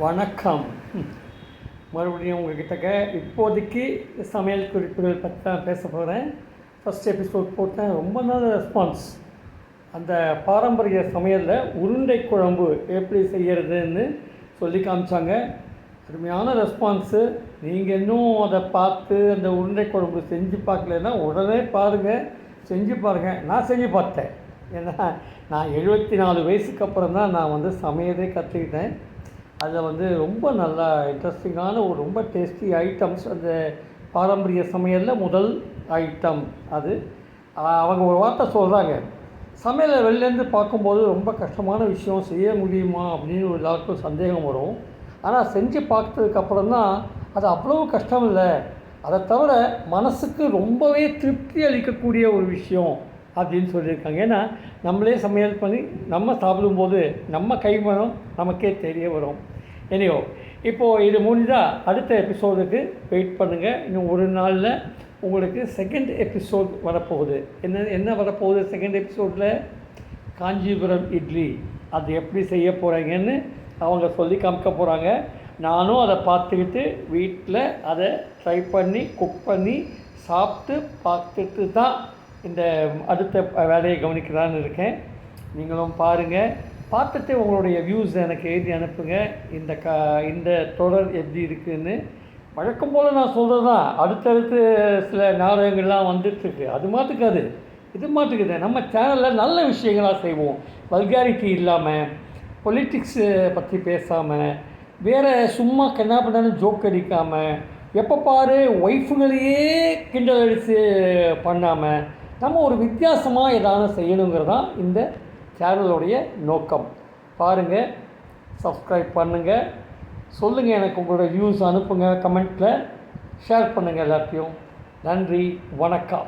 வணக்கம். மறுபடியும் உங்கள்கிட்டக்க இப்போதைக்கு சமையல் குறிப்புகள் பற்றி தான் பேச போகிறேன். ஃபஸ்ட் எபிசோட் போட்டேன், ரொம்ப நல்ல ரெஸ்பான்ஸ். அந்த பாரம்பரிய சமையலில் உருண்டை குழம்பு எப்படி செய்கிறதுன்னு சொல்லி காமிச்சாங்க. அருமையான ரெஸ்பான்ஸு. நீங்கள் இன்னும் அதை பார்த்து அந்த உருண்டை குழம்பு செஞ்சு பார்க்கலன்னா உடனே பாருங்கள், செஞ்சு பாருங்கள். நான் செஞ்சு பார்த்தேன். ஏன்னா நான் 74 வயசுக்கு அப்புறம் தான் நான் சமையலே கற்றுக்கிட்டேன். அதில் ரொம்ப நல்லா இன்ட்ரெஸ்டிங்கான ரொம்ப டேஸ்டி ஐட்டம்ஸ். அந்த பாரம்பரிய சமையலில் முதல் ஐட்டம் அது. அவங்க ஒரு வார்த்தை சொல்கிறாங்க, சமையலை வெளிலேருந்து பார்க்கும்போது ரொம்ப கஷ்டமான விஷயம், செய்ய முடியுமா அப்படின்னு எல்லாருக்கும் சந்தேகம் வரும். ஆனால் செஞ்சு பார்த்ததுக்கப்புறம் தான் அது அவ்வளோ கஷ்டம் இல்லை, அதை தவிர மனசுக்கு ரொம்பவே திருப்தி அளிக்கக்கூடிய ஒரு விஷயம் அப்படின்னு சொல்லியிருக்காங்க. ஏன்னா நம்மளே சமையல் பண்ணி நம்ம சாப்பிடும்போது நம்ம கைமணம் நமக்கே தெரிய வரும். எனியோ, இப்போது இது முடிஞ்சால் அடுத்த எபிசோடுக்கு வெயிட் பண்ணுங்கள். இன்னும் ஒரு நாளில் உங்களுக்கு செகண்ட் எபிசோட் வரப்போகுது. என்ன வரப்போகுது செகண்ட் எபிசோடில்? காஞ்சிபுரம் இட்லி அது எப்படி செய்ய போகிறீங்கன்னு அவங்க சொல்லி காமிக்க போகிறாங்க. நானும் அதை பார்த்துக்கிட்டு வீட்டில் அதை ட்ரை பண்ணி குக் பண்ணி சாப்பிட்டு பார்த்துட்டு தான் இந்த அடுத்த வேலையை கவனிக்கலான்னு இருக்கேன். நீங்களும் பாருங்கள், பார்த்துட்டு உங்களுடைய வியூஸ் எனக்கு எழுதி அனுப்புங்க. இந்த தொடர் எப்படி இருக்குதுன்னு. வழக்கம் போல் நான் சொல்கிறது தான், அடுத்தடுத்து சில நாடகங்கள்லாம் வந்துட்டுருக்கு. அது மாட்டுக்காது, இது மாட்டுக்குது. நம்ம சேனலில் நல்ல விஷயங்களாக செய்வோம், வல்காரிட்டி இல்லாமல், பொலிட்டிக்ஸு பற்றி பேசாமல், வேறு சும்மா கண்ணா பண்ணாலும் ஜோக் அடிக்காமல், எப்போ பாரு ஒய்ஃபுங்களையே கிண்டல் அடித்து பண்ணாமல் நம்ம ஒரு வித்தியாசமாக ஏதாவது செய்யணுங்கிறது தான் இந்த சேனலுடைய நோக்கம். பாருங்கள், சப்ஸ்கிரைப் பண்ணுங்கள், சொல்லுங்கள், எனக்கு உங்களோட வியூஸ் அனுப்புங்க, கமெண்ட்டில் ஷேர் பண்ணுங்கள் எல்லாத்தையும். நன்றி, வணக்கம்.